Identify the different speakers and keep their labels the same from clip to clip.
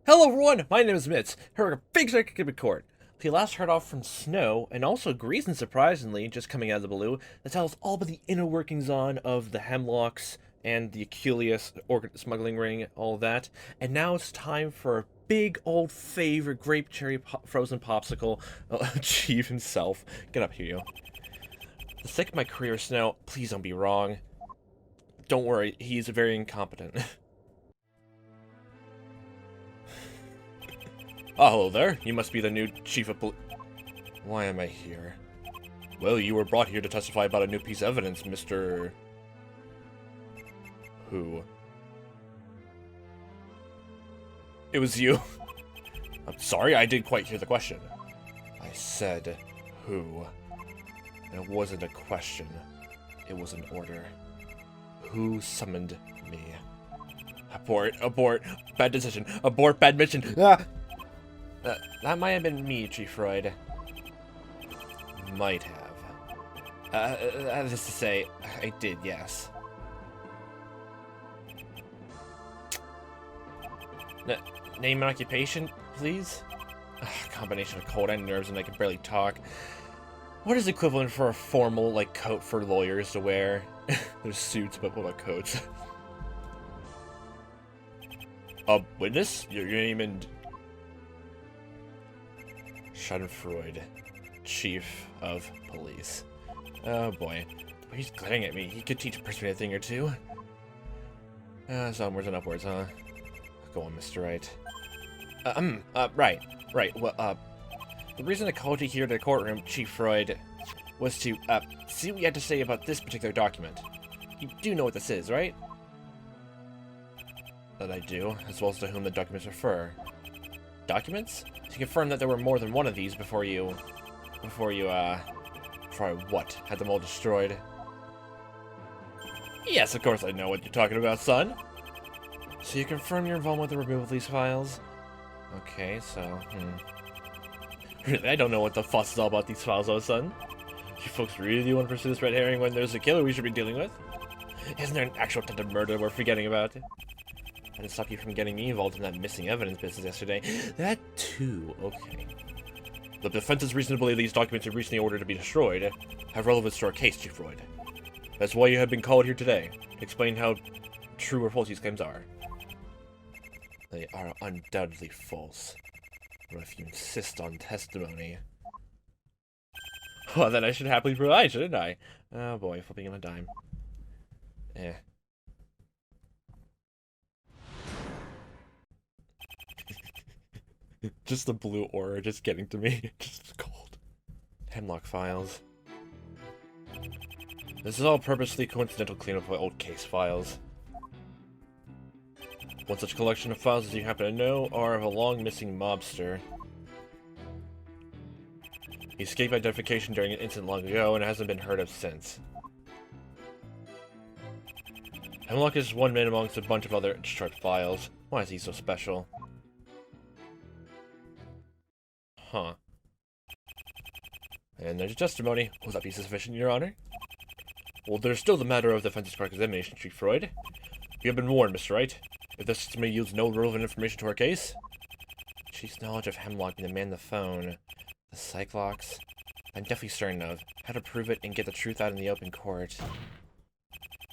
Speaker 1: Hello everyone, my name is Mitz. Here we're Big Second Court. We last heard off from Snow, and also Greason, surprisingly, just coming out of the blue, to tell us all about the inner workings on of the Hemlocks and the Aculeus smuggling ring, all that. And now it's time for a big old favorite grape cherry frozen popsicle, Chief himself. Get up here, you. The sake of my career, Snow, please don't be wrong. Don't worry, he's very incompetent. Oh, hello there. You must be the new chief of police. Why am I here? Well, you were brought here to testify about a new piece of evidence, Mr. Who? It was you. I'm sorry, I didn't quite hear the question. I said, who? It wasn't a question. It was an order. Who summoned me? Abort, abort, bad decision, abort, bad mission. Ah! That might have been me, Chief Wright. Might have. Just to say, I did, yes. Name and occupation, please? Combination of cold and nerves and I can barely talk. What is equivalent for a formal, like, coat for lawyers to wear? There's suits, but what about coats? Witness? Your name and... Schadenfreude, Chief of Police. Oh boy. He's glaring at me. He could teach a person a thing or two. So onwards and upwards, huh? Go on, Mr. Wright. Right. Well, the reason I called you here to the courtroom, Chief Freud, was to, see what you had to say about this particular document. You do know what this is, right? That I do, as well as to whom the documents refer. Documents? To confirm that there were more than one of these before I what? Had them all destroyed? Yes, of course I know what you're talking about, son. So you confirm your involvement with the removal of these files? Okay, so, Really, I don't know what the fuss is all about these files, though, son. You folks really want to pursue this red herring when there's a killer we should be dealing with? Isn't there an actual attempted murder we're forgetting about? I didn't stop you from getting me involved in that missing evidence business yesterday. That too, okay. The defense's reason to believe these documents are recently ordered to be destroyed have relevance to our case, Chief Freud. That's why you have been called here today. Explain how true or false these claims are. They are undoubtedly false. But if you insist on testimony... Well, then I should happily provide, shouldn't I? Oh boy, flipping on a dime. Eh. Just the blue aura just getting to me. Just cold. Hemlock files. This is all purposely coincidental cleanup of old case files. One such collection of files as you happen to know are of a long missing mobster. He escaped identification during an incident long ago and hasn't been heard of since. Hemlock is one man amongst a bunch of other destroyed files. Why is he so special? Huh. And there's testimony. Was that be sufficient, Your Honor? Well, there's still the matter of the defense's cross-examination, Chief Freud. You have been warned, Mr. Wright. If this testimony yields no relevant information to our case... Chief's knowledge of Hemlock being the man on the phone, the Cyclops, I'm definitely certain of. How to prove it and get the truth out in the open court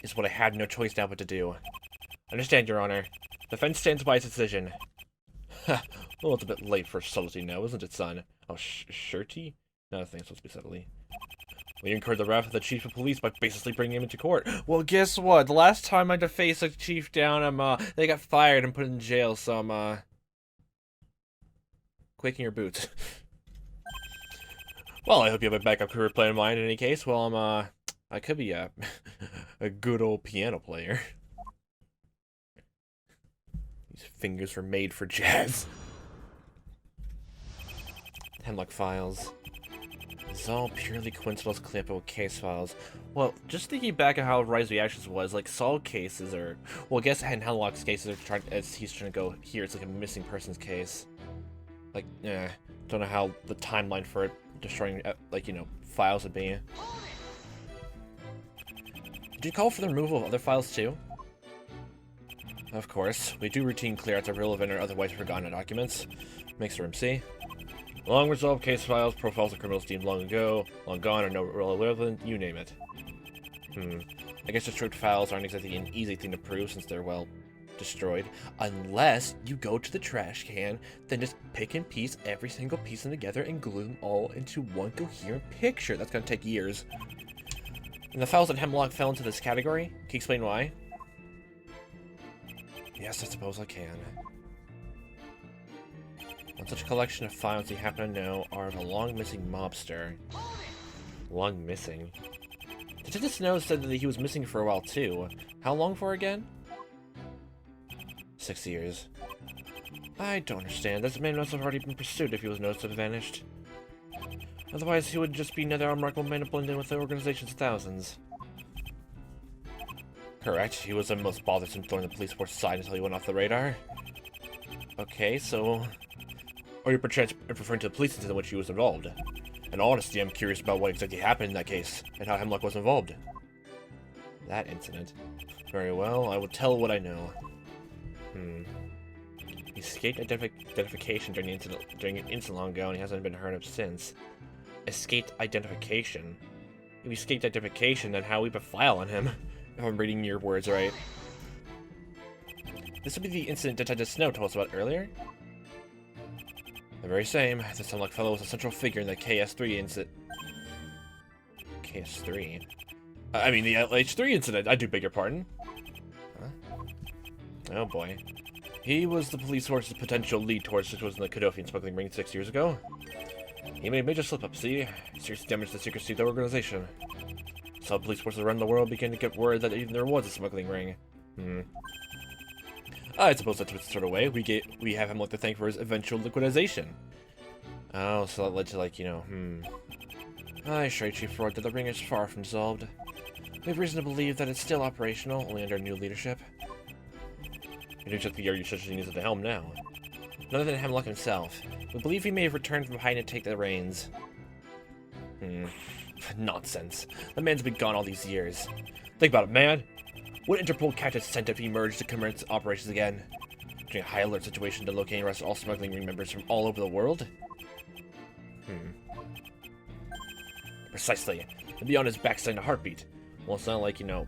Speaker 1: is what I had no choice now but to do. Understand, Your Honor. The defense stands by its decision. Well, it's a bit late for subtlety now, isn't it, son? Oh, shirty? No, I think it's supposed to be subtlety. We incurred the wrath of the chief of police by basically bringing him into court. Well, guess what? The last time I had to face a chief down, they got fired and put in jail, so I'm, quaking your boots. Well, I hope you have a backup career plan in mind in any case. Well, I could be a good old piano player. These fingers were made for jazz. Hemlock files. It's all purely coincidental clippable case files. Well, just thinking back at how Wright's reactions was, like, solved cases are... Well, I guess in Hemlock's cases, he's trying to go here, it's like a missing person's case. Like, don't know how the timeline for it destroying, like, you know, files would be. Did you call for the removal of other files, too? Of course, we do routine clear-outs of relevant or otherwise forgotten documents. Makes room, see? Long resolved case files, profiles of criminals deemed long ago, long gone, or no relevant, you name it. I guess destroyed files aren't exactly an easy thing to prove since they're, well, destroyed. Unless you go to the trash can, then just pick and piece every single piece together and glue them all into one coherent picture. That's gonna take years. And the files at Hemlock fell into this category? Can you explain why? Yes, I suppose I can. One such collection of files you happen to know are of a long-missing mobster. Long missing? Detective Snow said that he was missing for a while too. How long for again? 6 years. I don't understand. This man must have already been pursued if he was noticed to have vanished. Otherwise, he would just be another unremarkable man to blend in with the organization's thousands. Correct. He was the most bothersome thorn in the police force side until he went off the radar. Okay, so... Or you're perchance referring to the police incident in which he was involved. In all honesty, I'm curious about what exactly happened in that case, and how Hemlock was involved. That incident. Very well, I will tell what I know. He escaped identification during an incident long ago, and he hasn't been heard of since. Escaped identification? If he escaped identification, then how we put a file on him? If I'm reading your words right. This would be the incident Detective Snow told us about earlier? The very same. This Hemlock fellow was a central figure in the KS3 incident. KS3? I mean the LH3 incident, I do beg your pardon. Huh? Oh boy. He was the police force's potential lead towards which was in the Cadofian smuggling ring 6 years ago. He made a major slip-up, see? Seriously damaged the secrecy of the organization. So police forces around the world began to get word that even there was a smuggling ring. I suppose that's what sort of way we have Hemlock to thank for his eventual liquidation. Oh, so that led to, like, you know, I assure you, Chief Wright, that the ring is far from dissolved. We have reason to believe that it's still operational, only under new leadership. You do check the area such as he is at the helm now. None other than Hemlock himself. We believe he may have returned from behind to take the reins. Nonsense. The man's been gone all these years. Think about it, man. Would Interpol catch its scent if he emerged to commence operations again? During a high alert situation to locate and arrest all smuggling ring members from all over the world? Precisely. And be on his backside in a heartbeat. Well, it's not like, you know,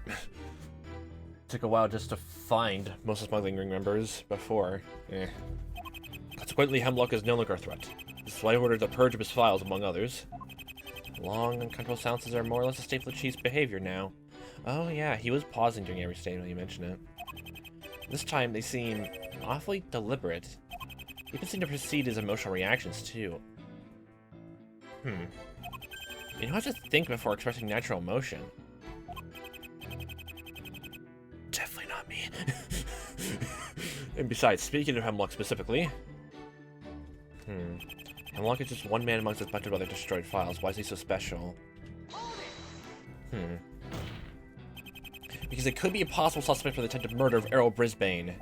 Speaker 1: took a while just to find most of the smuggling ring members before. Consequently, Hemlock is no longer a threat. This is why I ordered the purge of his files, among others. Long, uncomfortable silences are more or less a staple of Chief's behavior now. Oh yeah, he was pausing during every statement when you mention it. This time, they seem awfully deliberate. He even seemed to precede his emotional reactions, too. You know how to think before expressing natural emotion. Definitely not me. And besides, speaking of Hemlock specifically... Hemlock is just one man amongst a bunch of other destroyed files. Why is he so special? Because it could be a possible suspect for the attempted murder of Errol Brisbane.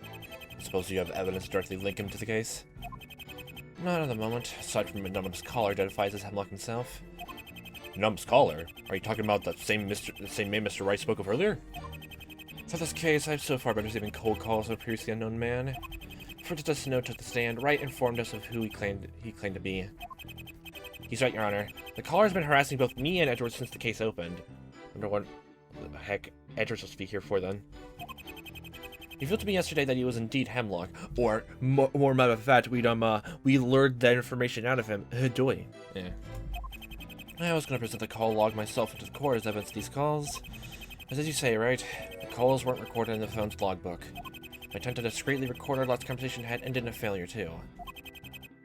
Speaker 1: I suppose you have evidence to directly link him to the case? Not at the moment, aside from anonymous caller identifies as Hemlock himself. Anonymous caller? Are you talking about the same name Mr. Wright spoke of earlier? For this case, I've so far been receiving cold calls of a previously unknown man. Before Detective Snow took the stand, Wright informed us of who he claimed to be. He's right, Your Honor. The caller has been harassing both me and Edward since the case opened. I wonder what the heck Edward's supposed to be here for, then. He revealed to me yesterday that he was indeed Hemlock, or more matter of fact, we lured that information out of him. Doy. Yeah. I was going to present the call log myself into the court as evidence of these calls. As you say, right? The calls weren't recorded in the phone's logbook. My attempt to discreetly record our last conversation had ended in a failure, too.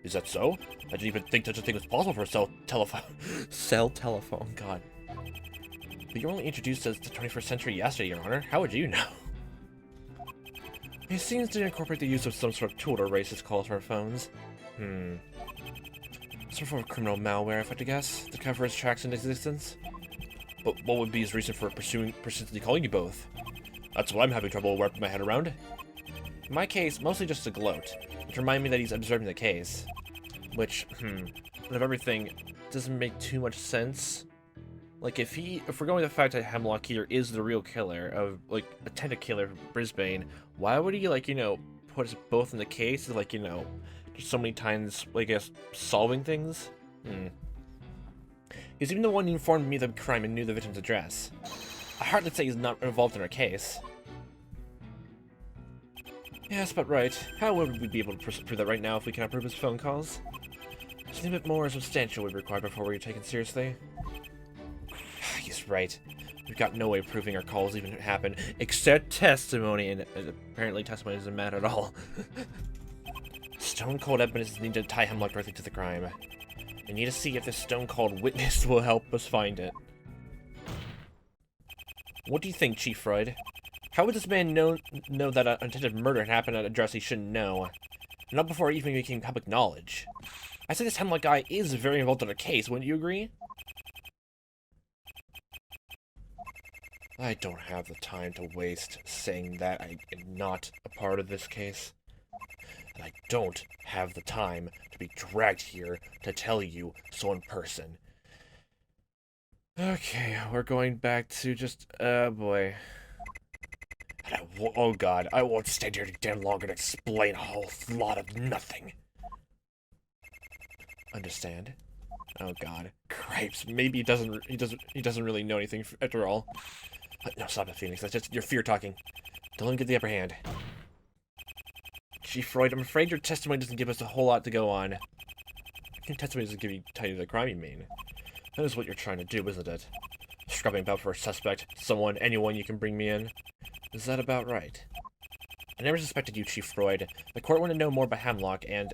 Speaker 1: Is that so? I didn't even think such a thing was possible for a cell telephone, God. But you were only introduced as the 21st century yesterday, Your Honor. How would you know? It seems to incorporate the use of some sort of tool to erase his calls from our phones. Some form of criminal malware, if I had to guess, to cover his tracks in existence. But what would be his reason for persistently calling you both? That's what I'm having trouble wrapping my head around. In my case, mostly just a gloat, which remind me that he's observing the case. Which, out of everything, doesn't make too much sense. Like, if we're going with the fact that Hemlock here is the real killer of, like, attempted killer of Brisbane, why would he, like, you know, put us both in the case, like, you know, just so many times, I guess, solving things? He's even the one who informed me of the crime and knew the victim's address. I hardly say he's not involved in our case. Yes, but right. How would we be able to prove that right now if we cannot prove his phone calls? Something a bit more substantial would be required before we are taken seriously. He's right. We've got no way of proving our calls even happened, except testimony, and apparently testimony doesn't matter at all. Stone-cold evidence is needed to tie Hemlock directly to the crime. I need to see if this stone-cold witness will help us find it. What do you think, Chief Wright? How would this man know that an attempted murder had happened at an address he shouldn't know? Not before it even became public knowledge. I say this Hemlock guy is very involved in our case, wouldn't you agree? I don't have the time to waste saying that I am not a part of this case. And I don't have the time to be dragged here to tell you so in person. Okay, we're going back to just, boy. And oh god, I won't stand here damn longer to explain a whole lot of nothing. Understand? Oh god, cripes. Maybe he doesn't really know anything after all. No, stop it, Phoenix. That's just your fear talking. Don't let him get the upper hand. Chief Wright, I'm afraid your testimony doesn't give us a whole lot to go on. Your testimony doesn't tell you the crime you mean. That is what you're trying to do, isn't it? Scrubbing about for a suspect, someone, anyone you can bring me in. Is that about right? I never suspected you, Chief Freud. The court wanted to know more about Hemlock, and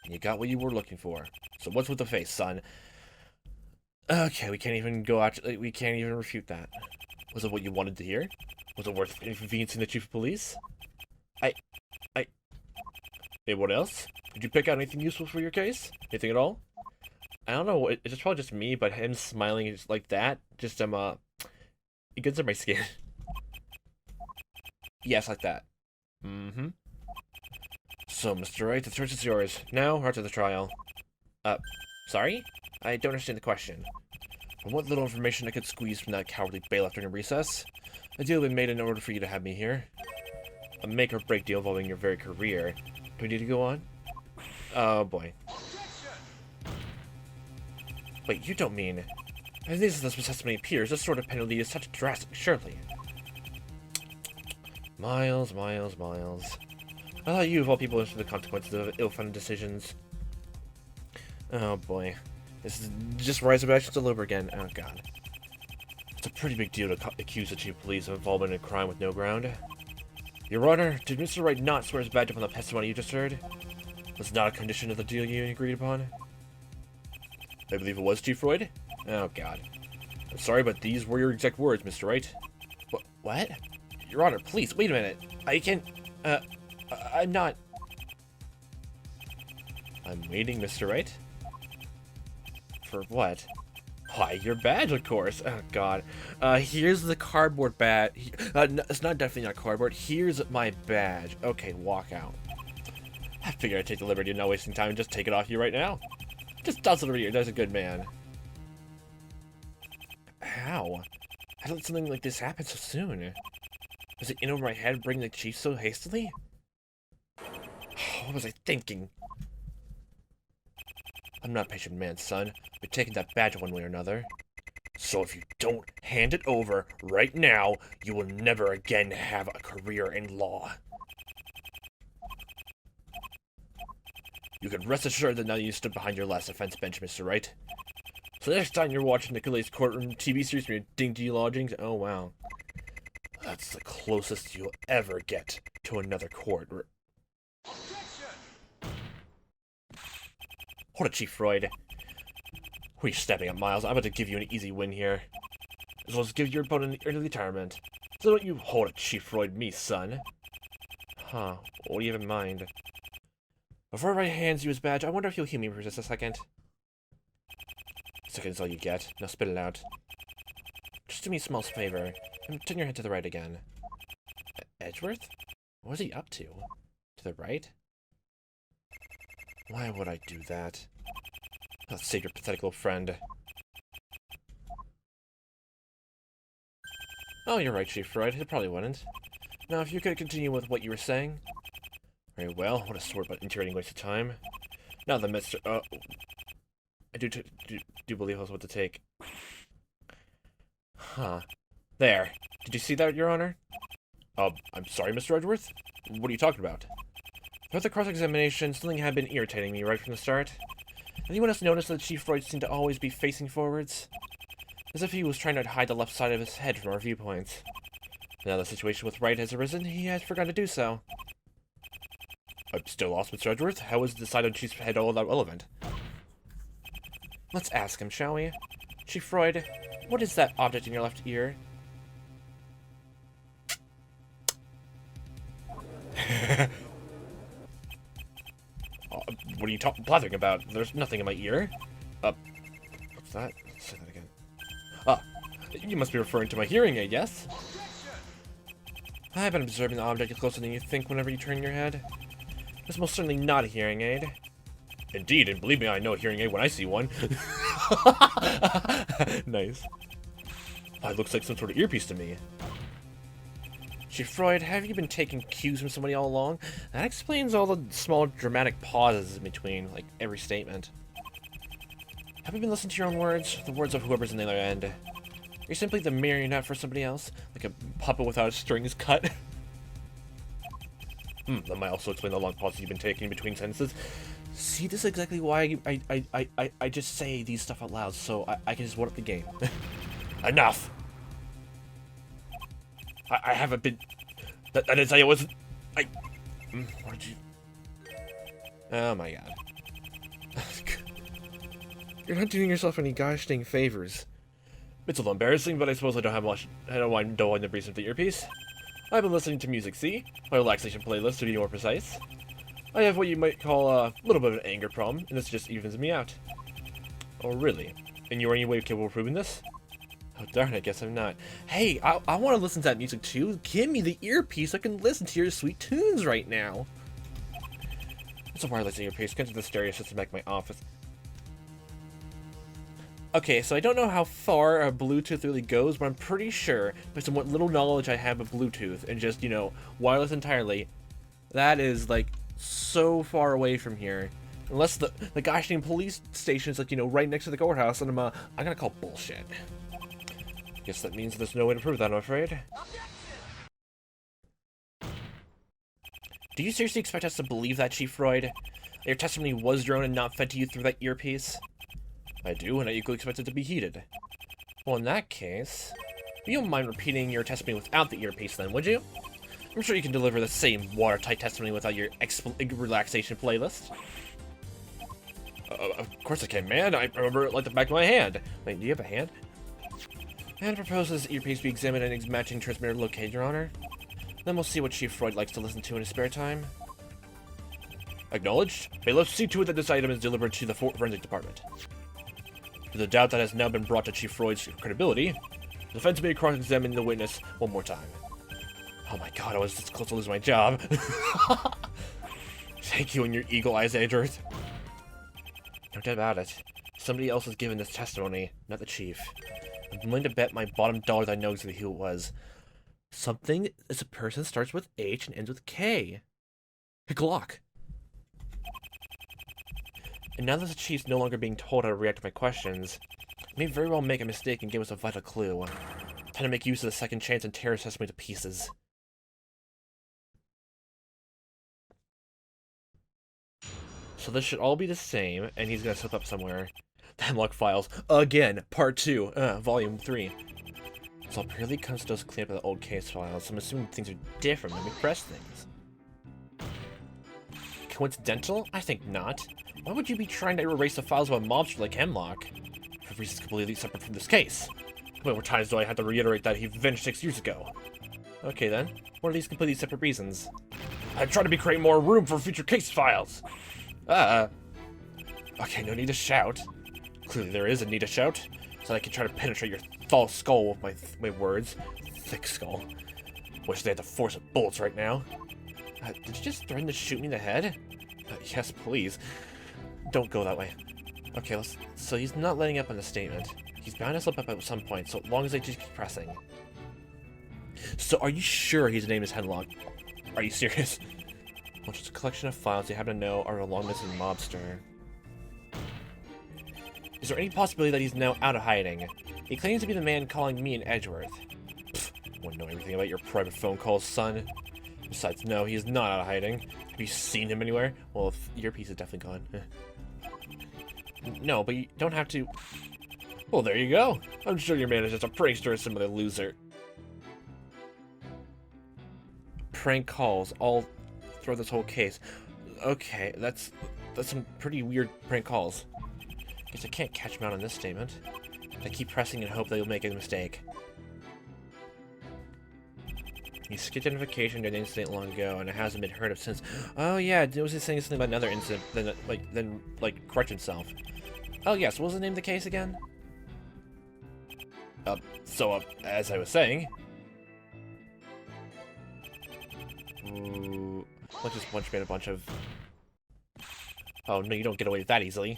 Speaker 1: you got what you were looking for. So what's with the face, son? Okay, we can't even we can't even refute that. Was it what you wanted to hear? Was it worth inconveniencing the chief of police? Hey, what else? Did you pick out anything useful for your case? Anything at all? I don't know, it's probably just me, but him smiling is like that, just, it gets in my skin. Yes, like that. Mm-hmm. So, Mr. Wright, the choice is yours. Now, or to the trial. Sorry? I don't understand the question. From what little information I could squeeze from that cowardly bailiff during recess, a deal had been made in order for you to have me here. A make-or-break deal involving your very career. Do we need to go on? Oh, boy. Wait, you don't mean... As this is the testimony appears, this sort of penalty is such drastic, surely. Miles. I thought you, of all people, into the consequences of ill-funded decisions. Oh, boy. This is just rise of actions all over again. Oh, God. It's a pretty big deal to accuse the chief of police of involvement in a crime with no ground. Your Honor, did Mr. Wright not swear his badge upon the testimony you just heard? Was not a condition of the deal you agreed upon? I believe it was, Chief Freud? Oh, God. I'm sorry, but these were your exact words, Mr. Wright. What? Your Honor, please, wait a minute. I'm not... I'm waiting, Mr. Wright. For what? Why, your badge, of course. Oh, God. Here's the cardboard badge. No, it's definitely not cardboard. Here's my badge. Okay, walk out. I figured I'd take the liberty of not wasting time and just take it off you right now. Just toss it over here. That's a good man. How? How did something like this happen so soon? Was it in over my head bringing the chief so hastily? What was I thinking? I'm not a patient man, son. We're taking that badge one way or another. So if you don't hand it over right now, you will never again have a career in law. You can rest assured that now you stood behind your last offense bench, Mr. Wright. So next time you're watching Nicolet's courtroom TV series from your dingy lodgings, oh wow. That's the closest you'll ever get to another court. Hold it, Chief Freud. Who are you stepping at, Miles? I'm about to give you an easy win here. As well as give your opponent an early retirement. So don't you hold it, Chief Freud, me, son. Huh, what do you have in mind? Before Wright hands you his badge, I wonder if you'll hear me for just a second. Second's all you get. Now spit it out. Just do me a small favor, and turn your head to the right again. Edgeworth? What is he up to? To the right? Why would I do that? I'll save your pathetic little friend. Oh, you're right, Chief Wright. It probably wouldn't. Now, if you could continue with what you were saying. Very well. What a sort of infuriating waste of time. Now the Mr. I do believe I was about to take. Huh. There. Did you see that, Your Honor? I'm sorry, Mr. Edgeworth? What are you talking about? Throughout the cross-examination, something had been irritating me right from the start. Anyone else notice that Chief Wright seemed to always be facing forwards? As if he was trying to hide the left side of his head from our viewpoints. Now the situation with Wright has arisen, he has forgotten to do so. I'm still lost, Mr. Edgeworth. How is the side of Chief's head all that relevant? Let's ask him, shall we? Chief Freud, what is that object in your left ear? What are you blathering about? There's nothing in my ear. What's that? Let's say that again. You must be referring to my hearing aid, yes? I've been observing the object closer than you think whenever you turn your head. It's most certainly not a hearing aid. Indeed, and believe me, I know a hearing aid when I see one. Nice. It looks like some sort of earpiece to me. Chief Freud, have you been taking cues from somebody all along? That explains all the small dramatic pauses in between, like, every statement. Have you been listening to your own words? The words of whoever's on the other end? You're simply the marionette for somebody else, like a puppet without a strings cut. That might also explain the long pauses you've been taking between sentences. See, this is exactly why I just say these stuff out loud, so I can just one up the game. Enough! I haven't been... I didn't say it wasn't... what did you... Oh my god. You're not doing yourself any gosh dang favors. It's a little embarrassing, but I suppose I don't have much... I don't mind the reason of the earpiece. I've been listening to music, see? My relaxation playlist, to be more precise. I have what you might call a little bit of an anger problem, and this just evens me out. Oh, really? And you're any way capable of proving this? Oh, darn, I guess I'm not. Hey, I want to listen to that music too. Give me the earpiece so I can listen to your sweet tunes right now. It's a wireless earpiece. Connected to the stereo system back in my office. Okay, so I don't know how far a Bluetooth really goes, but I'm pretty sure, based on what little knowledge I have of Bluetooth, and just, you know, wireless entirely, that is, like, so far away from here. Unless the gosh dang police station is, like, you know, right next to the courthouse, and I'm gonna call bullshit. Guess that means there's no way to prove that, I'm afraid. Do you seriously expect us to believe that, Chief Freud? That your testimony was your own and not fed to you through that earpiece? I do, and I equally expect it to be heeded. Well, in that case, you don't mind repeating your testimony without the earpiece then, would you? I'm sure you can deliver the same watertight testimony without your relaxation playlist. Of course I can, man. I remember it like the back of my hand. Wait, do you have a hand? And proposes this earpiece be examined and its matching transmitter located, Your Honor. Then we'll see what Chief Freud likes to listen to in his spare time. Acknowledged. May let's see to it that this item is delivered to the forensic department. For the doubt that has now been brought to Chief Freud's credibility, the defense may cross-examine the witness one more time. Oh my god, I was this close to losing my job. Thank you and your eagle eyes, Edgeworth. No doubt about it. Somebody else has given this testimony, not the chief. I'm willing to bet my bottom dollar that I know exactly who it was. Something as a person starts with H and ends with K. A Glock. And now that the chief's no longer being told how to react to my questions, I may very well make a mistake and give us a vital clue. Time to make use of the second chance and tear his testimony to pieces. So this should all be the same, and he's gonna slip up somewhere. The Hemlock Files, again, part 2, volume 3. So it purely comes to us clean up the old case files, so I'm assuming things are different when we press things. Coincidental? I think not. Why would you be trying to erase the files of a mobster like Hemlock? For reasons completely separate from this case. How many more times do I have to reiterate that he vanished 6 years ago? Okay then, what are these completely separate reasons? I try to create more room for future case files! Okay, no need to shout. Clearly there is a need to shout, so I can try to penetrate your tall skull with my words. Thick skull. Wish they had the force of bullets right now. Did you just threaten to shoot me in the head? Yes, please. Don't go that way. Okay, so he's not letting up on the statement. He's bound to slip up at some point, so long as I just keep pressing. So are you sure his name is Hemlock? Are you serious? Well, just a collection of files you happen to know are a long-missing mobster. Is there any possibility that he's now out of hiding? He claims to be the man calling me in Edgeworth. Pfft, I wouldn't know everything about your private phone calls, son. Besides, no, he is not out of hiding. Have you seen him anywhere? Well, if your piece is definitely gone. No, but you don't have to... Well, there you go. I'm sure your man is just a prankster or some other loser. Prank calls all throughout this whole case. Okay, that's some pretty weird prank calls. Guess I can't catch him out on this statement. I keep pressing and hope that he'll make a mistake. He skipped identification during the incident long ago, and it hasn't been heard of since. Oh yeah, was he saying something about another incident, then correct himself? Oh yes, what was the name of the case again? As I was saying... Ooh, let's just made a bunch of... Oh no, you don't get away with that easily.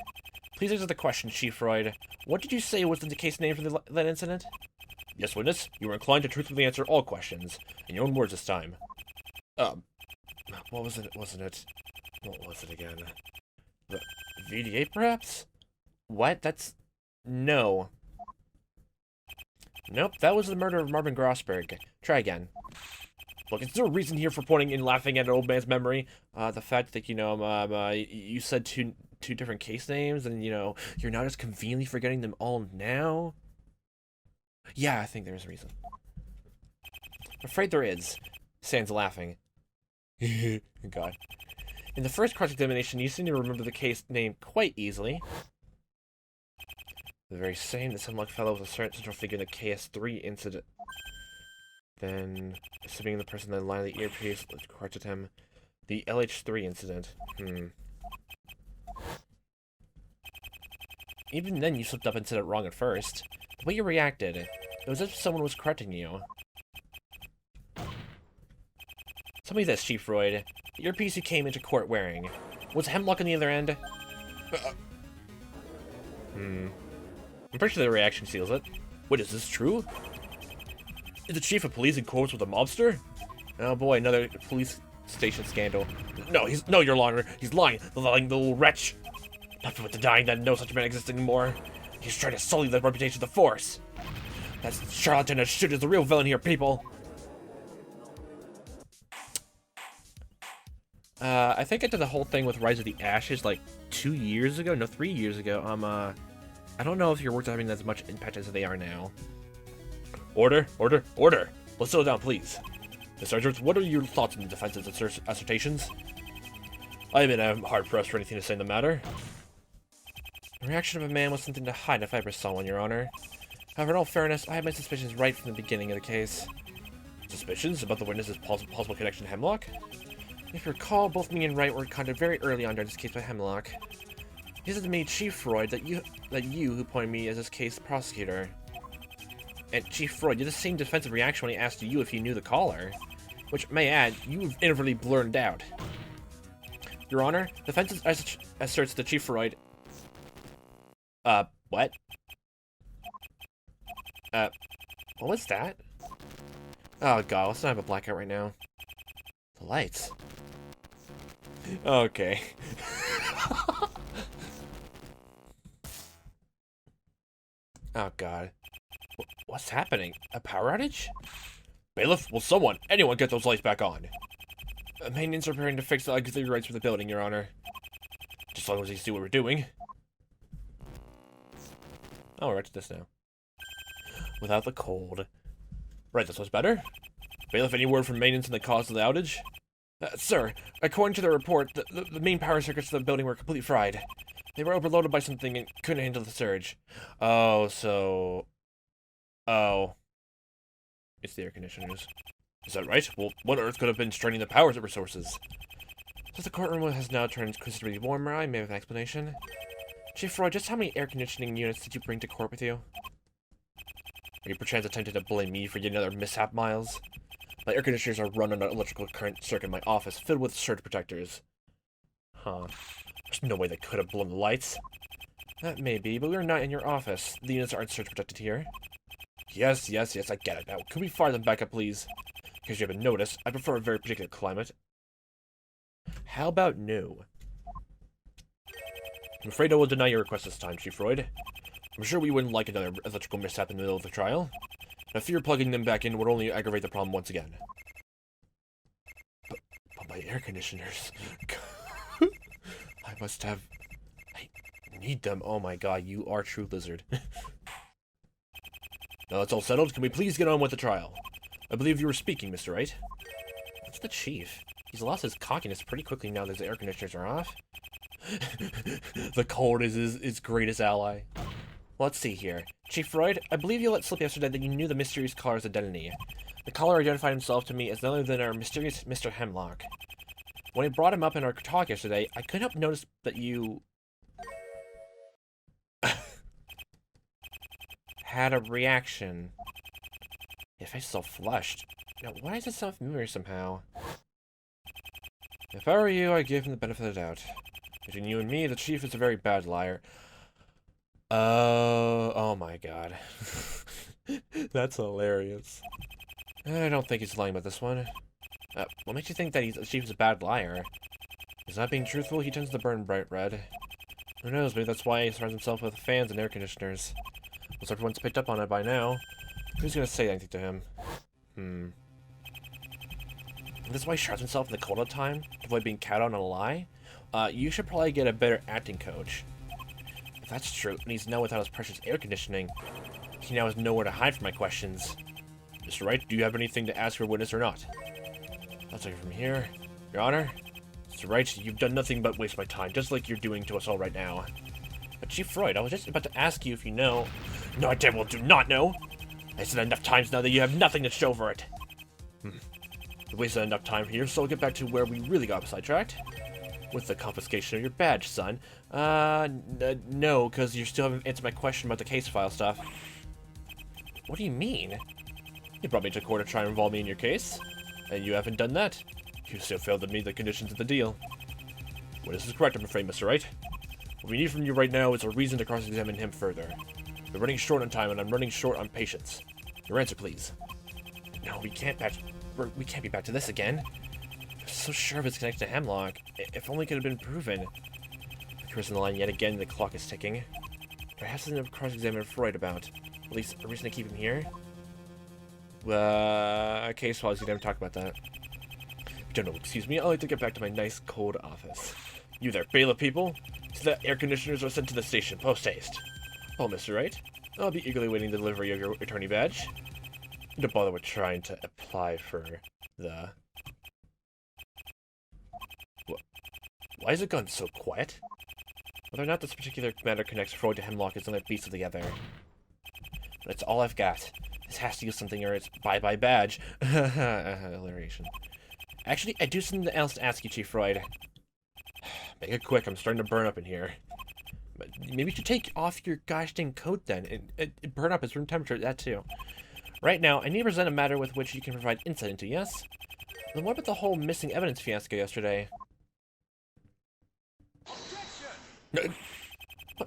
Speaker 1: Please answer the question, Chief Wright. What did you say was the case name for that incident? Yes, witness. You were inclined to truthfully answer all questions. In your own words this time. What was it? What was it again? The VDA, perhaps? What? That's... No. Nope, that was the murder of Marvin Grossberg. Try again. Look, is there a reason here for pointing and laughing at an old man's memory? The fact that, you said two different case names, and, you're not just conveniently forgetting them all now? Yeah, I think there's a reason. I'm afraid there is. Sans laughing. God. In the first cross-examination, you seem to remember the case name quite easily. The very same, this Hemlock fellow was a central figure in the KS3 incident. Then, assuming the person that lined the earpiece corrected him. The LH3 incident. Even then, you slipped up and said it wrong at first. The way you reacted, it was as if someone was correcting you. Tell me this, Chief Wright. The earpiece you came into court wearing. Was Hemlock on the other end? I'm pretty sure the reaction seals it. Wait, is this true? Is the chief of police in courts with a mobster? Oh boy, another police station scandal. No, Your Honor. He's lying. The lying little wretch. Nothing with denying that no such man exists anymore. He's trying to sully the reputation of the force. That charlatan as shit is the real villain here, people. I think I did the whole thing with Rise of the Ashes like 2 years ago. No, 3 years ago. I don't know if your words are having as much impact as they are now. Order. Let's settle down, please. Miss Sergeant, what are your thoughts on the defense's assertions? I am hard-pressed for anything to say in the matter. The reaction of a man was something to hide if I ever saw one, Your Honor. However, in all fairness, I had my suspicions right from the beginning of the case. Suspicions about the witness's possible connection to Hemlock? If you recall, both me and Wright were contacted very early on during this case by Hemlock. He said to me, Chief Freud, that you who appointed me as this case prosecutor. And Chief Freud did the same defensive reaction when he asked you if you knew the caller. Which, may I add, you've inadvertently blurted out. Your Honor, the defense asserts that Chief Freud... what? What was that? Oh god, let's not have a blackout right now. The lights. Okay. Oh god. What's happening? A power outage? Bailiff, will anyone get those lights back on? Maintenance are preparing to fix the auxiliary rights for the building, Your Honor. Just as long as they see what we're doing. Oh, we're right to this now. Without the cold. Right, this was better? Bailiff, any word from maintenance on the cause of the outage? Sir, according to the report, the main power circuits of the building were completely fried. They were overloaded by something and couldn't handle the surge. Oh, so... Oh. It's the air conditioners. Is that right? Well, what on earth could have been straining the power resources? Since the courtroom has now turned considerably warmer, I may have an explanation. Chief Freud, just how many air conditioning units did you bring to court with you? Are you perchance attempting to blame me for yet another mishap, Miles? My air conditioners are run on an electrical current circuit in my office, filled with surge protectors. Huh. There's no way they could have blown the lights. That may be, but we're not in your office. The units aren't surge protected here. Yes, I get it. Now, could we fire them back up, please? case you haven't noticed, I prefer a very particular climate. How about no? I'm afraid I will deny your request this time, Chief Wright. I'm sure we wouldn't like another electrical mishap in the middle of the trial. I fear plugging them back in would only aggravate the problem once again. But my air conditioners... I must have... I need them. Oh my god, you are a true lizard. Now that's all settled, can we please get on with the trial? I believe you were speaking, Mr. Wright. That's the chief. He's lost his cockiness pretty quickly now that his air conditioners are off. The cold is his greatest ally. Well, let's see here. Chief Wright, I believe you let slip yesterday that you knew the mysterious caller's identity. The caller identified himself to me as none other than our mysterious Mr. Hemlock. When I brought him up in our talk yesterday, I couldn't help notice that you... had a reaction. Your face is so flushed. Now, why does it sound familiar somehow? If I were you, I'd give him the benefit of the doubt. Between you and me, the chief is a very bad liar. Oh my god. That's hilarious. I don't think he's lying about this one. What makes you think that the chief is a bad liar? He's not being truthful, he tends to burn bright red. Who knows, maybe that's why he surrounds himself with fans and air conditioners. Once everyone's picked up on it by now, who's gonna say anything to him? This is why he shrouds himself in the cold all the time, to avoid being caught on a lie? You should probably get a better acting coach. If that's true, and he's now without his precious air conditioning, he now has nowhere to hide from my questions. Mr. Wright, do you have anything to ask your witness or not? I'll take it from here. Your Honor? Mr. Wright, you've done nothing but waste my time, just like you're doing to us all right now. But Chief Wright, I was just about to ask you if you know... No, I damn well do not know! I said enough times now that you have nothing to show for it. You wasted enough time here, so I'll get back to where we really got sidetracked. With the confiscation of your badge, son. No, because you still haven't answered my question about the case file stuff. What do you mean? You brought me to court to try and involve me in your case, and you haven't done that. You still failed to meet the conditions of the deal. Well, this is correct, I'm afraid, Mr. Wright. What we need from you right now is a reason to cross-examine him further. We're running short on time, and I'm running short on patience. Your answer, please. No, we can't be back to this again. I'm so sure of its connection to Hemlock. If only it could have been proven. The curse in the line yet again, the clock is ticking. Perhaps something to cross-examine Freud about. At least a reason to keep him here. Case files, you never talk about that. Don't know, excuse me, I'd like to get back to my nice cold office. You there, bailiff people? So the air conditioners are sent to the station, post-haste. Oh, Mr. Wright, I'll be eagerly waiting the delivery of your attorney badge. Don't bother with trying to apply for the... What? Why is it gone so quiet? Whether or not this particular matter connects Freud to Hemlock is another piece of the other. But it's all I've got. This has to use something or it's bye-bye badge. Alliteration. Actually, I do something else to ask you, Chief Freud. Make it quick, I'm starting to burn up in here. But maybe you should take off your gosh dang coat then, and burn up its room temperature, that too. Right now, I need to present a matter with which you can provide insight into, yes? Then what about the whole missing evidence fiasco yesterday? What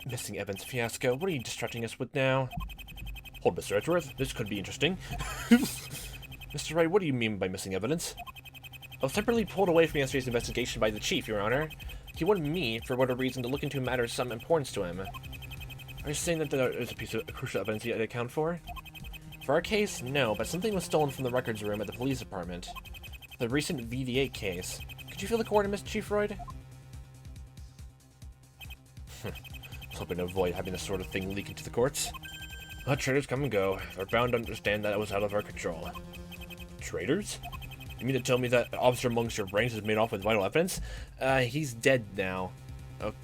Speaker 1: missing evidence fiasco? What are you distracting us with now? Hold, Mr. Edgeworth, this could be interesting. Mr. Wright, what do you mean by missing evidence? I was temporarily pulled away from yesterday's investigation by the Chief, Your Honor. He wanted me, for whatever reason, to look into a matter of some importance to him. Are you saying that there is a piece of crucial evidence you had to account for? For our case, no, but something was stolen from the records room at the police department. The recent VD8 case. Could you feel the court, Mr. Chief Freud? I was hoping to avoid having this sort of thing leak into the courts. Let traitors come and go. They're bound to understand that it was out of our control. Traitors? You mean to tell me that an officer amongst your ranks has made off with vital evidence? He's dead now. Oh.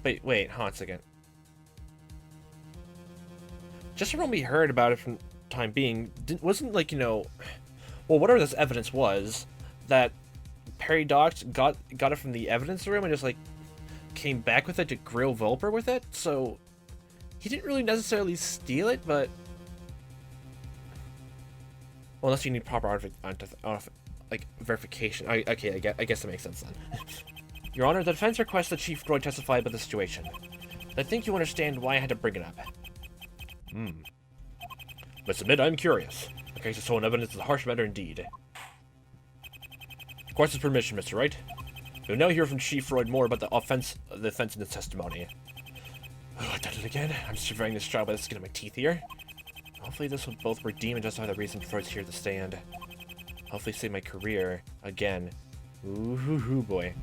Speaker 1: Wait, hold on a second. Just from what we heard about it from time being, wasn't like, you know, well, whatever this evidence was, that Perry Docs got it from the evidence room and just, like, came back with it to grill Volper with it, so he didn't really necessarily steal it, but... Well, unless you need proper like verification. Okay, I guess that makes sense then. Your Honor, the defense requests that Chief Freud testify about the situation. I think you understand why I had to bring it up. But submit, I'm curious. Okay, so stolen evidence is a harsh matter indeed. Of course, with permission, Mr. Wright. You'll now hear from Chief Wright more about the offense in his testimony. Oh, I did it again. I'm surveying this trial by the skin of my teeth here. Hopefully this will both redeem and justify the reason Freud's here to stand. Hopefully save my career again. Ooh, boy.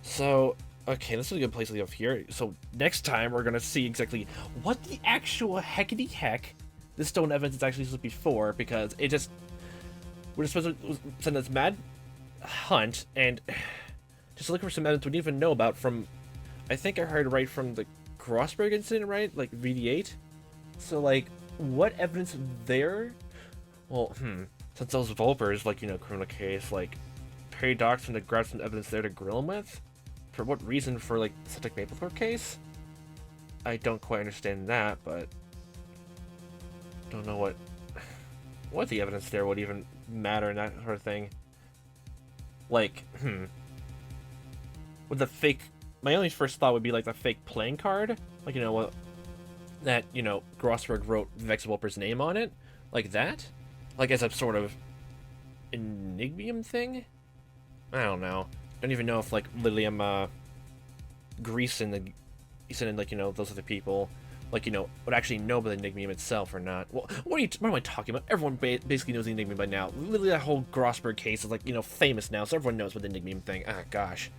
Speaker 1: So, okay, this is a good place to leave off here. So next time we're gonna see exactly what the actual heckity heck this stolen evidence is actually supposed to be for, because we're just supposed to send this mad hunt and just look for some evidence we didn't even know about from, I think I heard right from the Grossberg incident, right? Like VD8. So like, what evidence there? Well, since those Vulpers, like, you know, criminal case, like, Perry Doxson to grab some evidence there to grill him with? For what reason? For, like, such a Maplethorpe case? I don't quite understand that, but don't know what the evidence there would even matter in that sort of thing. Like, with the fake, my only first thought would be, like, the fake playing card. Like, you know, what that, you know, Grossberg wrote Vex Vulper's name on it. Like that? Like, as a sort of enigmium thing? I don't know. Don't even know if, like, Lilium, Greason, and, like, you know, those other people, like, you know, would actually know about the enigmium itself or not. Well, what am I talking about? Everyone basically knows the enigmium by now. Literally, that whole Grossberg case is, like, you know, famous now, so everyone knows what the enigmium thing. Ah, gosh.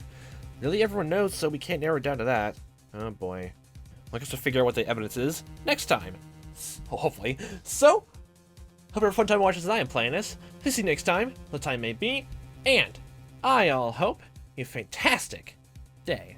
Speaker 1: Really, everyone knows, so we can't narrow it down to that. Oh, boy. I guess we'll figure out what the evidence is next time. Hopefully. So, hope you have a fun time watching as I am playing this. See you next time, the time may be, and I all hope you have a fantastic day.